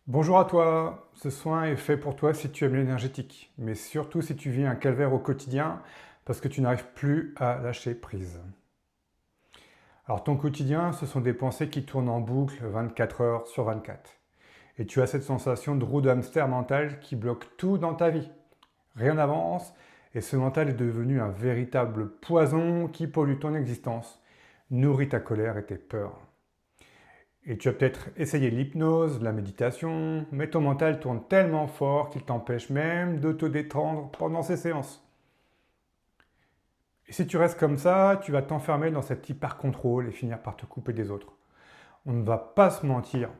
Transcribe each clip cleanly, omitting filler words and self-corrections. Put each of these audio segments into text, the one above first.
Bonjour à toi, ce soin est fait pour toi si tu aimes l'énergétique, mais surtout si tu vis un calvaire au quotidien parce que tu n'arrives plus à lâcher prise. Alors ton quotidien, ce sont des pensées qui tournent en boucle 24 heures sur 24. Et tu as cette sensation de roue de hamster mental qui bloque tout dans ta vie. Rien n'avance et ce mental est devenu un véritable poison qui pollue ton existence, nourrit ta colère et tes peurs. Et tu as peut-être essayé l'hypnose, la méditation, mais ton mental tourne tellement fort qu'il t'empêche même de te détendre pendant ces séances. Et si tu restes comme ça, tu vas t'enfermer dans cet hyper-contrôle et finir par te couper des autres. On ne va pas se mentir,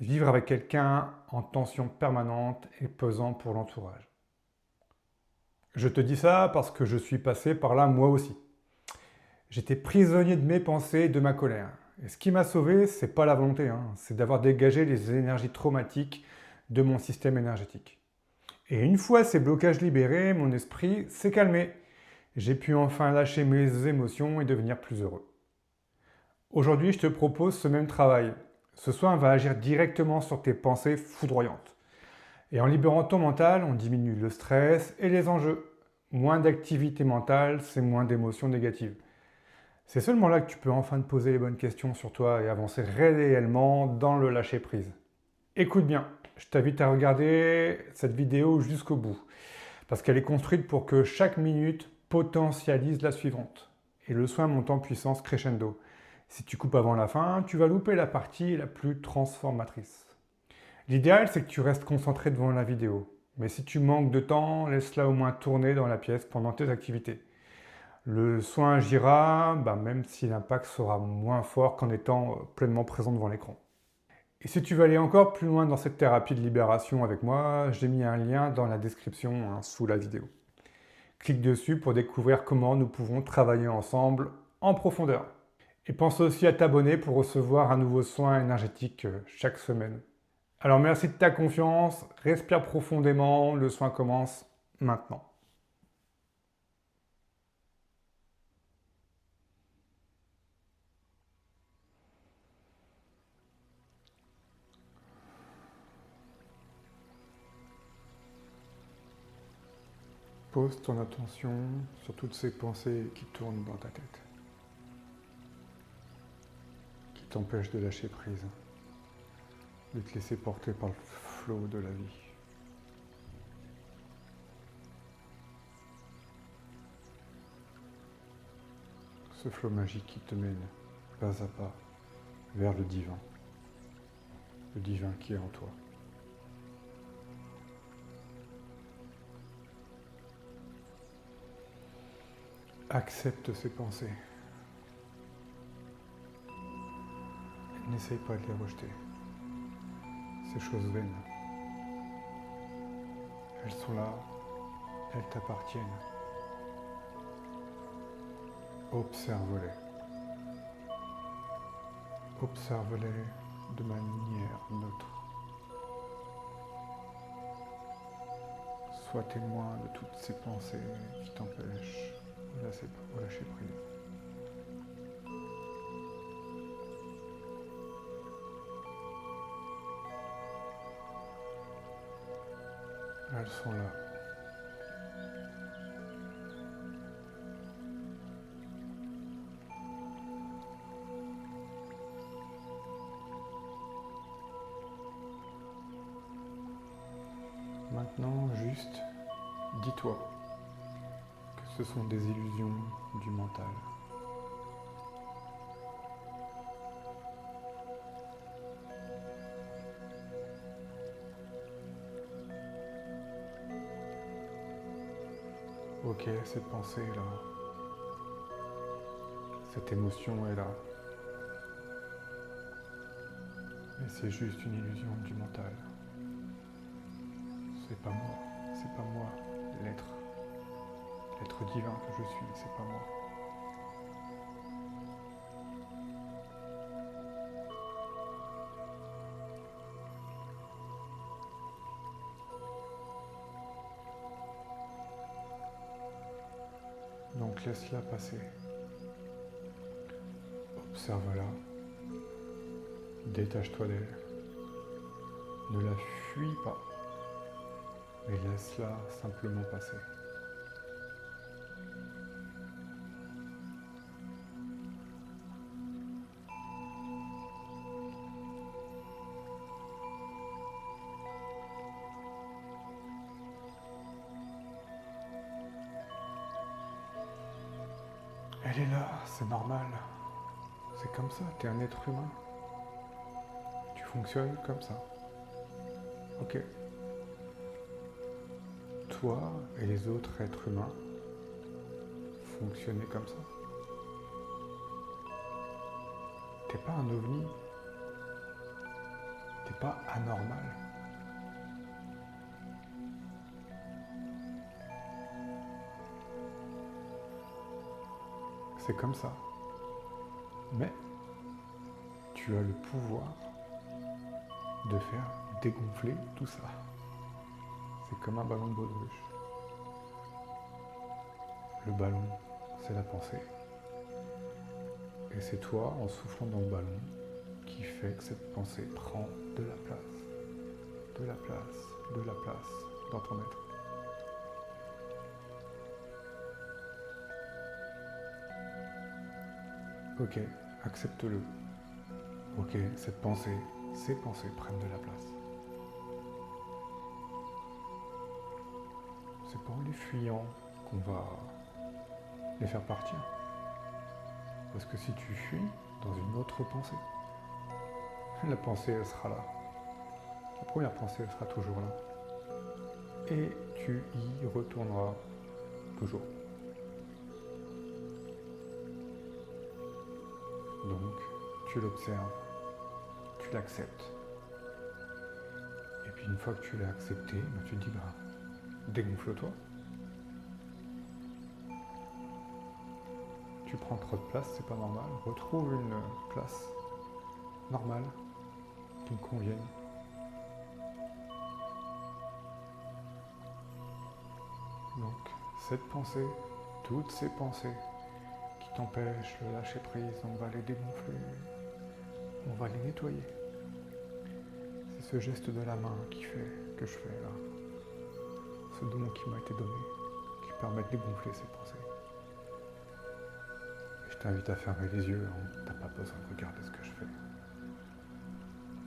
vivre avec quelqu'un en tension permanente est pesant pour l'entourage. Je te dis ça parce que je suis passé par là moi aussi. J'étais prisonnier de mes pensées et de ma colère. Et ce qui m'a sauvé, c'est pas la volonté, c'est d'avoir dégagé les énergies traumatiques de mon système énergétique. Et une fois ces blocages libérés, mon esprit s'est calmé. J'ai pu enfin lâcher mes émotions et devenir plus heureux. Aujourd'hui, je te propose ce même travail. Ce soin va agir directement sur tes pensées foudroyantes. Et en libérant ton mental, on diminue le stress et les enjeux. Moins d'activité mentale, c'est moins d'émotions négatives. C'est seulement là que tu peux enfin te poser les bonnes questions sur toi et avancer réellement dans le lâcher-prise. Écoute bien, je t'invite à regarder cette vidéo jusqu'au bout, parce qu'elle est construite pour que chaque minute potentialise la suivante. Et le soin monte en puissance crescendo. Si tu coupes avant la fin, tu vas louper la partie la plus transformatrice. L'idéal, c'est que tu restes concentré devant la vidéo. Mais si tu manques de temps, laisse-la au moins tourner dans la pièce pendant tes activités. Le soin agira, même si l'impact sera moins fort qu'en étant pleinement présent devant l'écran. Et si tu veux aller encore plus loin dans cette thérapie de libération avec moi, j'ai mis un lien dans la description sous la vidéo. Clique dessus pour découvrir comment nous pouvons travailler ensemble en profondeur. Et pense aussi à t'abonner pour recevoir un nouveau soin énergétique chaque semaine. Alors merci de ta confiance, respire profondément, le soin commence maintenant. Pose ton attention sur toutes ces pensées qui tournent dans ta tête, qui t'empêchent de lâcher prise, de te laisser porter par le flot de la vie. Ce flot magique qui te mène pas à pas vers le divin qui est en toi. Accepte ces pensées. N'essaye pas de les rejeter. Ces choses vaines. Elles sont là, elles t'appartiennent. Observe-les. Observe-les de manière neutre. Sois témoin de toutes ces pensées qui t'empêchent de lâcher prise. Elles sont là. Maintenant, juste dis-toi que ce sont des illusions du mental. Ok, cette pensée est là. Cette émotion est là. Mais c'est juste une illusion du mental. C'est pas moi, l'être divin que je suis, c'est pas moi. Donc laisse-la passer. Observe-la. Détache-toi d'elle. Ne la fuis pas, mais laisse-la simplement passer. Elle est là, c'est normal. C'est comme ça, t'es un être humain. Tu fonctionnes comme ça. Ok. Toi et les autres êtres humains fonctionnez comme ça. T'es pas un ovni. T'es pas anormal. C'est comme ça. Mais tu as le pouvoir de faire dégonfler tout ça. C'est comme un ballon de baudruche. Le ballon, c'est la pensée. Et c'est toi, en soufflant dans le ballon, qui fait que cette pensée prend de la place, de la place, de la place dans ton être. Ok, accepte-le. Ok, cette pensée, ces pensées prennent de la place. C'est pas en les fuyant qu'on va les faire partir. Parce que si tu fuis dans une autre pensée, la pensée, elle sera là. La première pensée, elle sera toujours là. Et tu y retourneras toujours. Donc, tu l'observes, tu l'acceptes. Et puis une fois que tu l'as accepté, tu te dis, dégonfle-toi. Tu prends trop de place, c'est pas normal. Retrouve une place normale qui me convienne. Donc, cette pensée, toutes ces pensées qui t'empêchent de lâcher prise, on va les dégonfler, on va les nettoyer. C'est ce geste de la main que je fais là. Ce don qui m'a été donné, qui permet de dégonfler ces pensées. Et je t'invite à fermer les yeux, t'as pas besoin de regarder ce que je fais.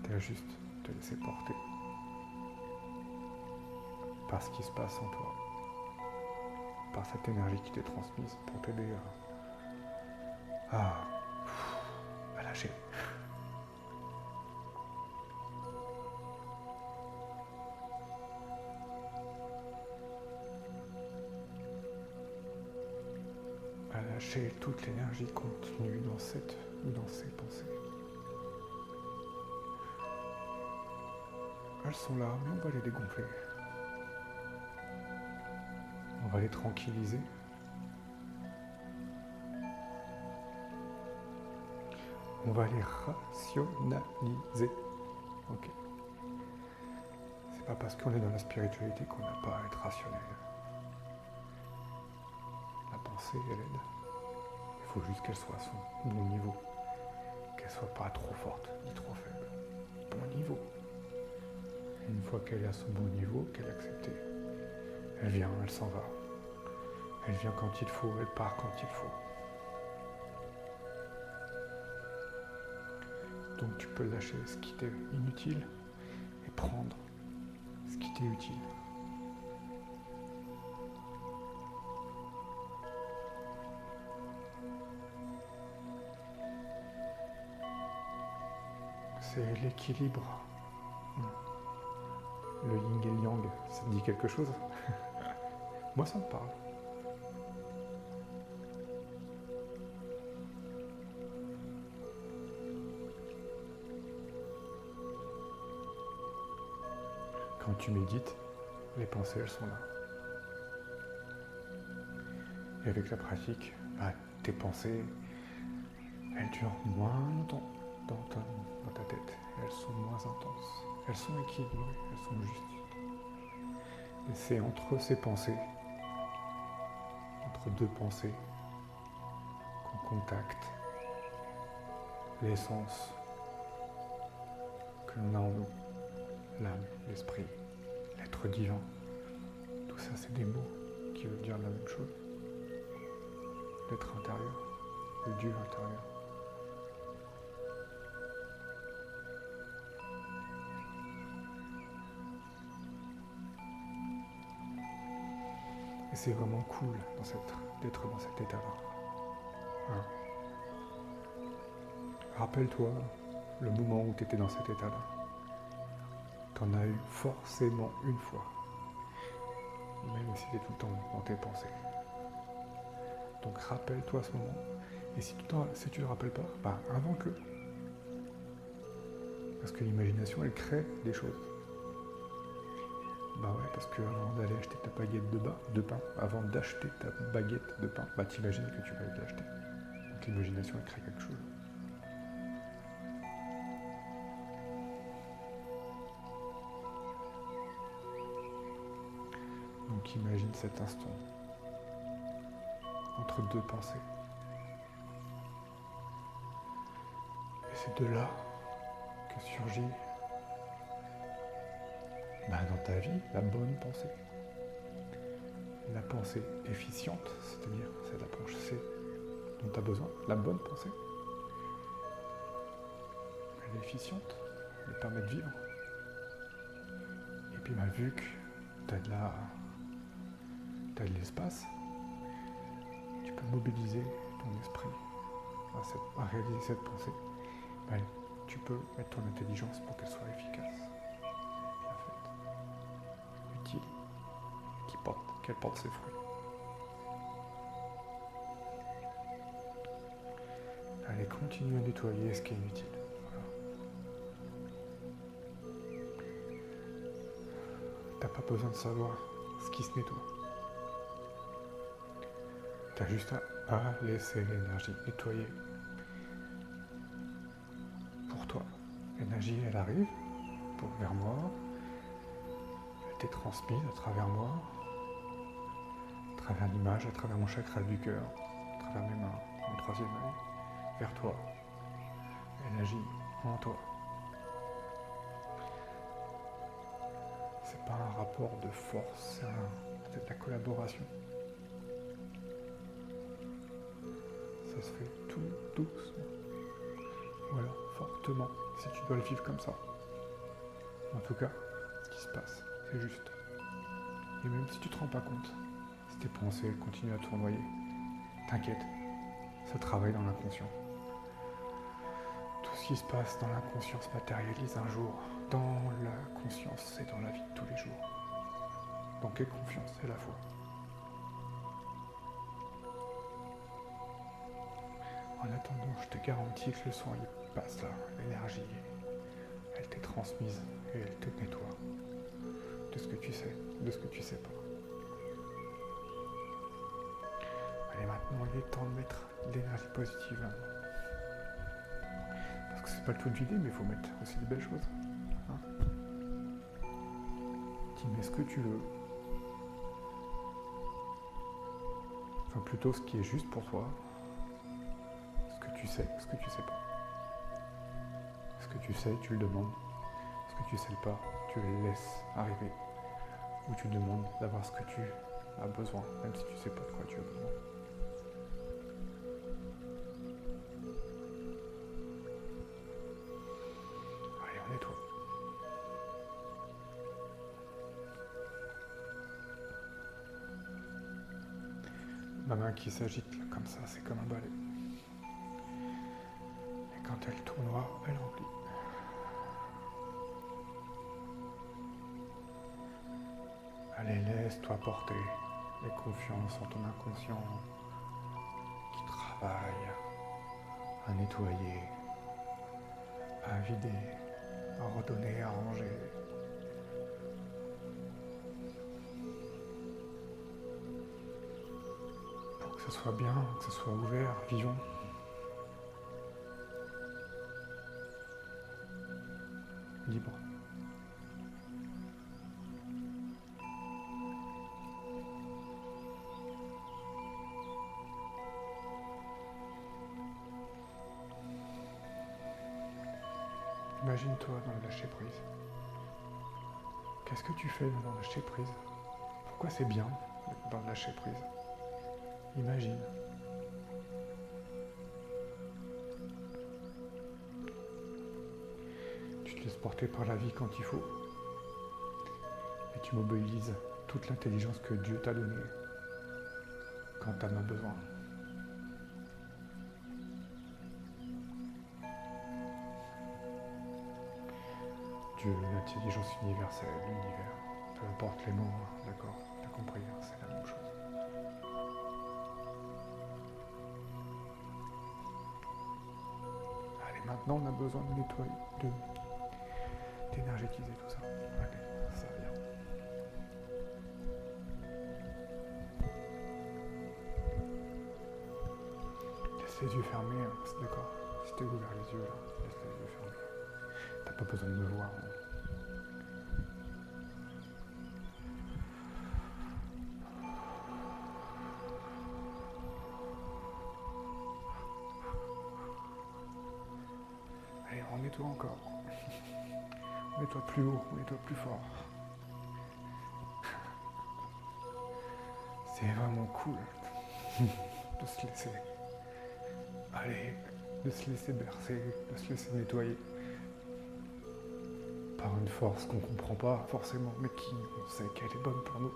T'as juste te laisser porter par ce qui se passe en toi, par cette énergie qui t'est transmise pour t'aider à lâcher. À lâcher toute l'énergie contenue dans cette ou dans ces pensées. Elles sont là, mais on va les dégonfler. On va les tranquilliser. On va les rationaliser. Ok. C'est pas parce qu'on est dans la spiritualité qu'on n'a pas à être rationnel. La pensée, elle aide. Il faut juste qu'elle soit à son bon niveau. Qu'elle soit pas trop forte ni trop faible. Bon niveau. Une fois qu'elle est à son bon niveau, qu'elle est acceptée, elle vient, elle s'en va. Elle vient quand il faut, elle part quand il faut. Donc tu peux lâcher ce qui t'est inutile et prendre ce qui t'est utile. C'est l'équilibre. Le yin et le yang, ça te dit quelque chose? Moi ça me parle. Quand tu médites, les pensées elles sont là. Et avec la pratique, tes pensées, elles durent moins longtemps dans ta tête. Elles sont moins intenses. Elles sont équilibrées, elles sont justes. Et c'est entre ces pensées, entre deux pensées, qu'on contacte l'essence que l'on a en nous, l'âme. l'esprit, l'être divin. Tout ça, c'est des mots qui veulent dire la même chose. L'être intérieur, le Dieu intérieur. Et c'est vraiment cool d'être dans cet état-là. Hein. Rappelle-toi le moment où tu étais dans cet état-là. Tu en as eu forcément une fois. Même si tu es tout le temps dans tes pensées. Donc rappelle-toi ce moment. Et si tu ne le rappelles pas, invente-le. Parce que l'imagination, elle crée des choses. Ouais, parce que avant d'aller acheter ta baguette de pain, avant d'acheter ta baguette de pain, t'imagines que tu vas aller l'acheter. Donc l'imagination, elle crée quelque chose. Donc imagine cet instant entre deux pensées. Et c'est de là que surgit dans ta vie la bonne pensée. La pensée efficiente, c'est-à-dire c'est la pensée dont tu as besoin, la bonne pensée. Elle est efficiente, elle permet de vivre. Et puis vu que tu as de l'espace, tu peux mobiliser ton esprit à réaliser cette pensée. Tu peux mettre ton intelligence pour qu'elle soit efficace, bien faite, utile, qu'elle porte ses fruits. Allez, continue à nettoyer ce qui est inutile. T'as pas besoin de savoir ce qui se nettoie. T'as juste à laisser l'énergie nettoyer pour toi. L'énergie, elle arrive vers moi, elle t'est transmise à travers moi, à travers l'image, à travers mon chakra du cœur, à travers mes mains, mon troisième œil, vers toi. L'énergie en toi. C'est pas un rapport de force, c'est de la collaboration. Ça se fait tout doucement. Ou alors fortement, si tu dois le vivre comme ça. En tout cas, ce qui se passe, c'est juste. Et même si tu te rends pas compte, si tes pensées continuent à tournoyer, t'inquiète, ça travaille dans l'inconscient. Tout ce qui se passe dans l'inconscient se matérialise un jour dans la conscience et dans la vie de tous les jours. Donc aie confiance, c'est la foi. En attendant, je te garantis que le son il passe là, l'énergie, elle t'est transmise et elle te nettoie de ce que tu sais, de ce que tu sais pas. Allez, maintenant il est temps de mettre de l'énergie positive. Parce que c'est pas le tout de vider, mais il faut mettre aussi de belles choses. Tu mets ce que tu veux. Enfin plutôt ce qui est juste pour toi. Ce que tu sais, ce que tu sais pas. Ce que tu sais, tu le demandes. Ce que tu sais pas, tu le laisses arriver. Ou tu demandes d'avoir ce que tu as besoin, même si tu sais pas de quoi tu as besoin. Allez, on nettoie. Ma main qui s'agite là, comme ça, c'est comme un balai. Et quand elle tournera, elle remplit. Allez, laisse-toi porter. Aie confiance en ton inconscient qui travaille à nettoyer, à vider, à redonner, à ranger. Pour que ce soit bien, que ce soit ouvert, vivant. Libre. Imagine-toi dans le lâcher prise. Qu'est-ce que tu fais dans lâcher prise? Pourquoi c'est bien dans lâcher prise? Imagine. Tu te laisses porter par la vie quand il faut. Et tu mobilises toute l'intelligence que Dieu t'a donnée quand tu en as besoin. Dieu, l'intelligence universelle, l'univers, peu importe les mots, hein, d'accord, t'as compris, hein, c'est la même chose. Allez, maintenant on a besoin de nettoyer, d'énergétiser tout ça. Allez, ça vient. Laisse les yeux fermés, hein, c'est d'accord. Si t'as ouvert les yeux, là, laisse les yeux fermés. T'as pas besoin de me voir. Hein. Allez, on nettoie encore. On nettoie plus haut, on nettoie plus fort. C'est vraiment cool de se laisser. Allez, de se laisser bercer, de se laisser nettoyer. Par une force qu'on comprend pas forcément, mais qui on sait qu'elle est bonne pour nous.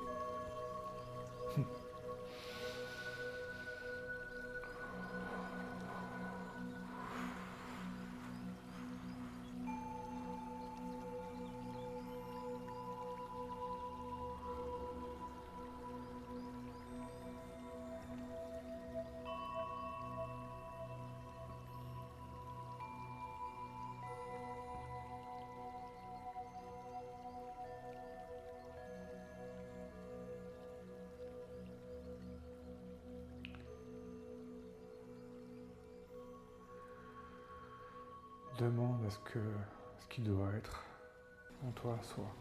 Demande à ce qui doit être en toi soit.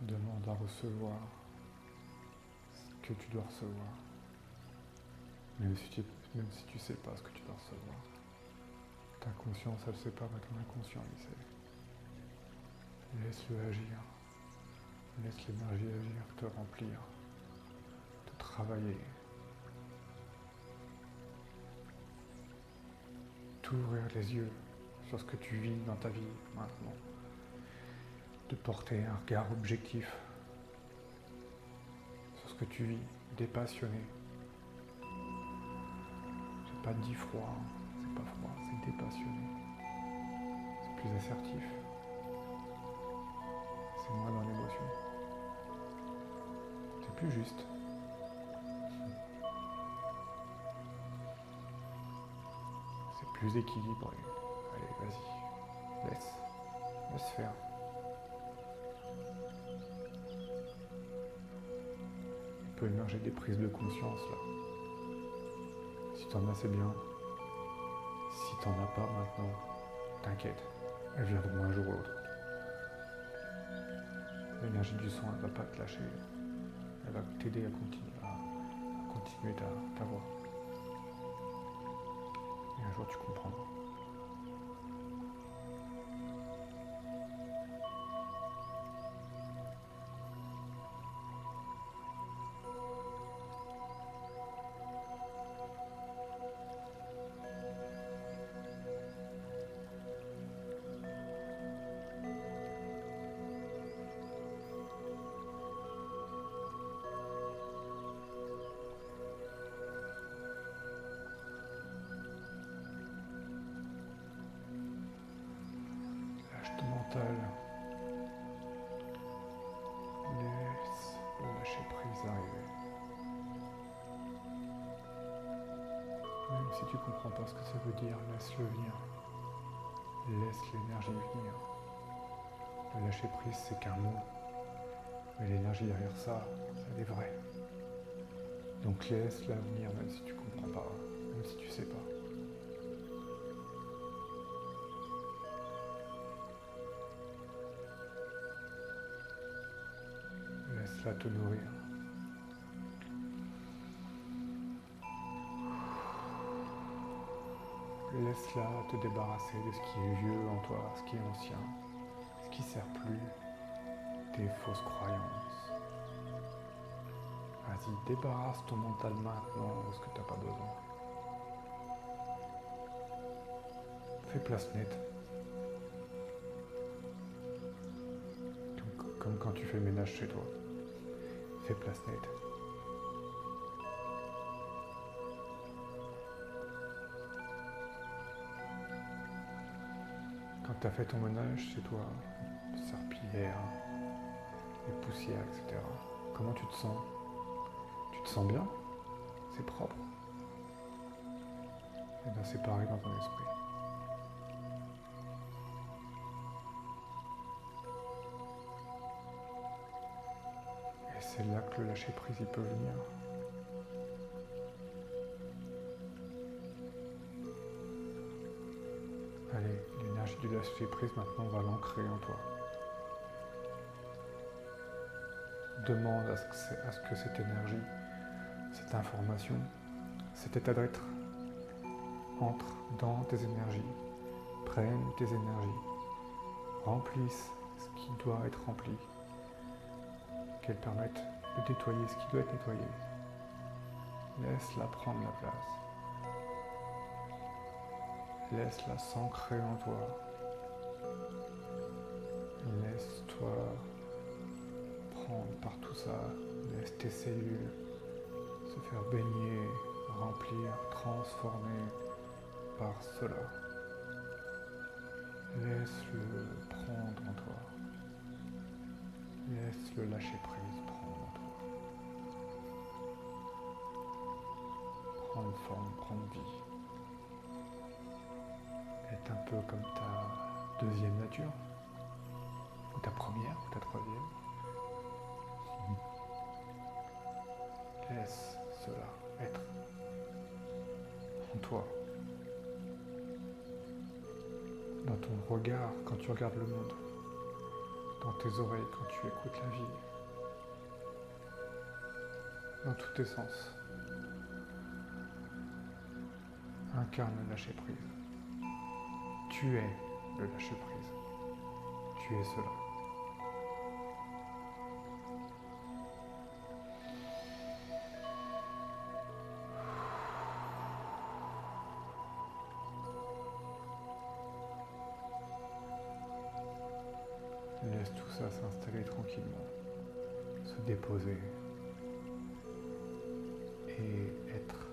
Demande à recevoir ce que tu dois recevoir. Même si tu sais pas ce que tu dois recevoir. Ta conscience, elle sait pas, mais ton inconscient, il sait. Laisse-le agir. Laisse l'énergie agir, te remplir, te travailler. T'ouvrir les yeux sur ce que tu vis dans ta vie maintenant. De porter un regard objectif sur ce que tu vis, dépassionné. C'est pas dit froid, c'est pas froid, c'est dépassionné. C'est plus assertif. C'est moins dans l'émotion. C'est plus juste. C'est plus équilibré. Allez, vas-y. Laisse faire. Il peut émerger des prises de conscience là. Si t'en as, c'est bien. Si t'en as pas maintenant, t'inquiète. Elles viendront un jour ou l'autre. L'énergie du son, elle va pas te lâcher. Elle va t'aider à continuer ta voie. Et un jour, tu comprendras. Laisse le lâcher prise arriver. Même si tu comprends pas ce que ça veut dire, laisse-le venir. Laisse l'énergie venir. Le lâcher prise, c'est qu'un mot. Mais l'énergie derrière ça, elle est vraie. Donc laisse-la venir même si tu comprends pas, même si tu sais pas. Laisse-la te nourrir. Laisse-la te débarrasser de ce qui est vieux en toi, ce qui est ancien, ce qui ne sert plus, tes fausses croyances. Vas-y, débarrasse ton mental maintenant de ce que tu n'as pas besoin. Fais place nette. Comme quand tu fais le ménage chez toi. Fais place nette. Quand tu as fait ton ménage chez toi, serpillière, les poussières, etc. Comment tu te sens? Tu te sens bien? C'est propre? Et bien c'est pareil dans ton esprit. Et c'est là que le lâcher prise il peut venir. Allez, l'énergie du lâcher prise maintenant on va l'ancrer en toi. Demande à ce que cette énergie, cette information, cet état d'être entre dans tes énergies, prenne tes énergies, remplisse ce qui doit être rempli, qu'elles permettent de nettoyer ce qui doit être nettoyé. Laisse-la prendre la place. Laisse-la s'ancrer en toi. Laisse-toi prendre par tout ça. Laisse tes cellules se faire baigner, remplir, transformer par cela. Laisse-le prendre en toi. Laisse le lâcher prise prendre en toi. Prendre forme, prendre vie. Être un peu comme ta deuxième nature, ou ta première, ou ta troisième. Laisse cela être en toi. Dans ton regard quand tu regardes le monde. Dans tes oreilles quand tu écoutes la vie. Dans tous tes sens. Incarne le lâcher prise. Tu es le lâcher prise. Tu es cela. Laisse tout ça s'installer tranquillement, se déposer et être